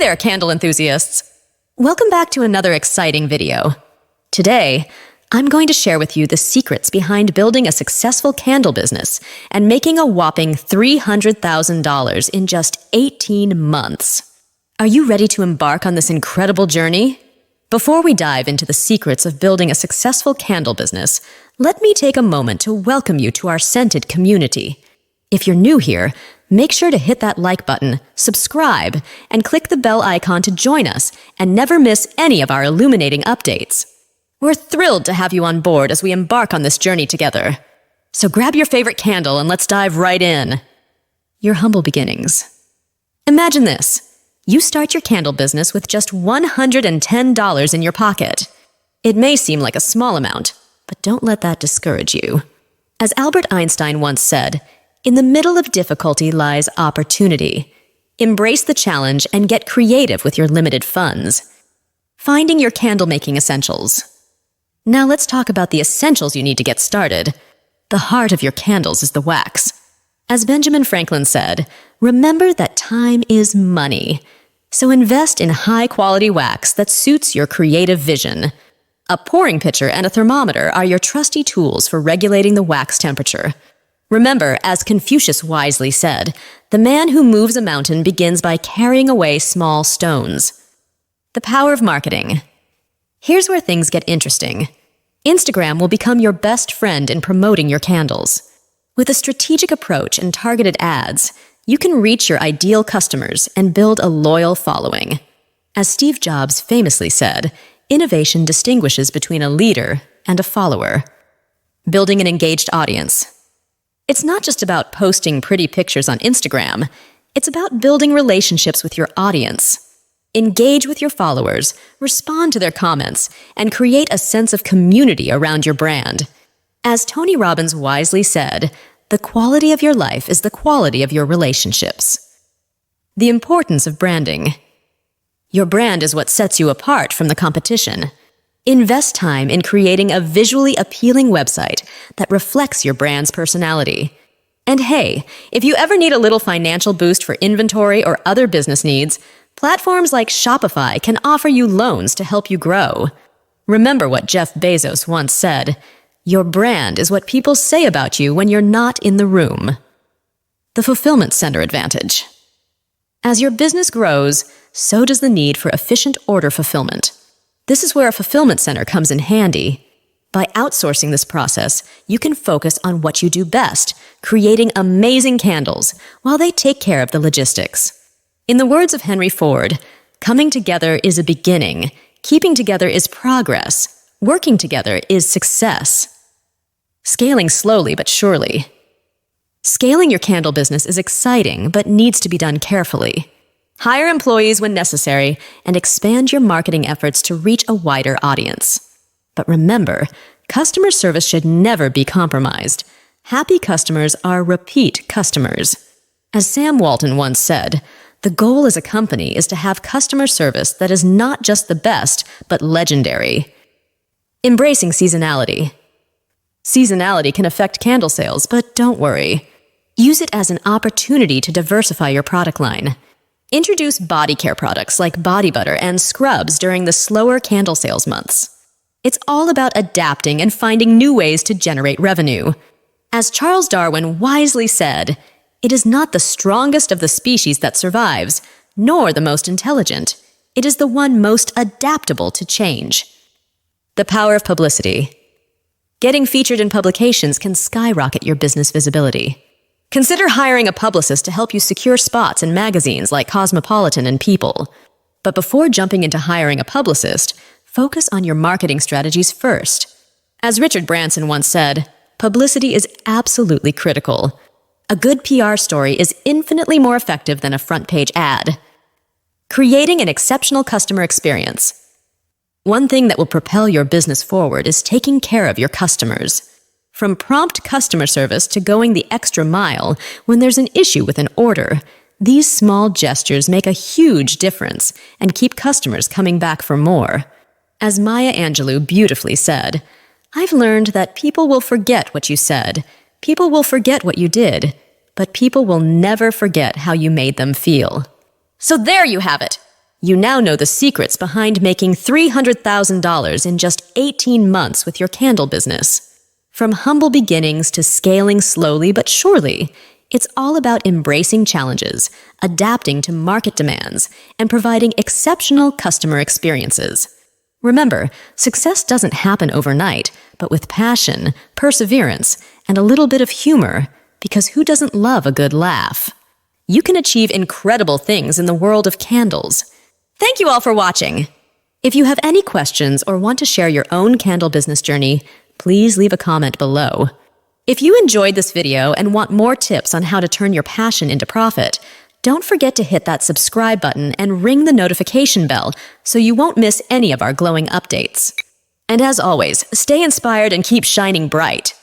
there, candle enthusiasts! Welcome back to another exciting video. Today, I'm going to share with you the secrets behind building a successful candle business and making a whopping $300,000 in just 18 months. Are you ready to embark on this incredible journey? Before we dive into the secrets of building a successful candle business, let me take a moment to welcome you to our scented community. If you're new here, make sure to hit that like button, subscribe, and click the bell icon to join us and never miss any of our illuminating updates. We're thrilled to have you on board as we embark on this journey together. So grab your favorite candle and let's dive right in. Your humble beginnings. Imagine this. You start your candle business with just $110 in your pocket. It may seem like a small amount, but don't let that discourage you. As Albert Einstein once said, in the middle of difficulty lies opportunity. Embrace the challenge and get creative with your limited funds. Finding your candle-making essentials. Now let's talk about the essentials you need to get started. The heart of your candles is the wax. As Benjamin Franklin said, remember that time is money. So invest in high-quality wax that suits your creative vision. A pouring pitcher and a thermometer are your trusty tools for regulating the wax temperature. Remember, as Confucius wisely said, the man who moves a mountain begins by carrying away small stones. The power of marketing. Here's where things get interesting. Instagram will become your best friend in promoting your candles. With a strategic approach and targeted ads, you can reach your ideal customers and build a loyal following. As Steve Jobs famously said, innovation distinguishes between a leader and a follower. Building an engaged audience. It's not just about posting pretty pictures on Instagram. It's about building relationships with your audience. Engage with your followers, respond to their comments, and create a sense of community around your brand. As Tony Robbins wisely said, the quality of your life is the quality of your relationships. The importance of branding. Your brand is what sets you apart from the competition. Invest time in creating a visually appealing website that reflects your brand's personality. And hey, if you ever need a little financial boost for inventory or other business needs, platforms like Shopify can offer you loans to help you grow. Remember what Jeff Bezos once said, "Your brand is what people say about you when you're not in the room." The fulfillment center advantage. As your business grows, so does the need for efficient order fulfillment. This is where a fulfillment center comes in handy. By outsourcing this process, you can focus on what you do best, creating amazing candles, while they take care of the logistics. In the words of Henry Ford, coming together is a beginning, keeping together is progress, working together is success. Scaling slowly but surely. Scaling your candle business is exciting, but needs to be done carefully. Hire employees when necessary, and expand your marketing efforts to reach a wider audience. But remember, customer service should never be compromised. Happy customers are repeat customers. As Sam Walton once said, the goal as a company is to have customer service that is not just the best, but legendary. Embracing seasonality. Seasonality can affect candle sales, but don't worry. Use it as an opportunity to diversify your product line. Introduce body care products like body butter and scrubs during the slower candle sales months. It's all about adapting and finding new ways to generate revenue. As Charles Darwin wisely said, it is not the strongest of the species that survives, nor the most intelligent. It is the one most adaptable to change. The power of publicity. Getting featured in publications can skyrocket your business visibility. Consider hiring a publicist to help you secure spots in magazines like Cosmopolitan and People. But before jumping into hiring a publicist, focus on your marketing strategies first. As Richard Branson once said, publicity is absolutely critical. A good PR story is infinitely more effective than a front-page ad. Creating an exceptional customer experience. One thing that will propel your business forward is taking care of your customers. From prompt customer service to going the extra mile when there's an issue with an order, these small gestures make a huge difference and keep customers coming back for more. As Maya Angelou beautifully said, "I've learned that people will forget what you said, people will forget what you did, but people will never forget how you made them feel." So there you have it. You now know the secrets behind making $300,000 in just 18 months with your candle business. From humble beginnings to scaling slowly but surely, it's all about embracing challenges, adapting to market demands, and providing exceptional customer experiences. Remember, success doesn't happen overnight, but with passion, perseverance, and a little bit of humor, because who doesn't love a good laugh? You can achieve incredible things in the world of candles. Thank you all for watching. If you have any questions or want to share your own candle business journey, please leave a comment below. If you enjoyed this video and want more tips on how to turn your passion into profit, don't forget to hit that subscribe button and ring the notification bell so you won't miss any of our glowing updates. And as always, stay inspired and keep shining bright.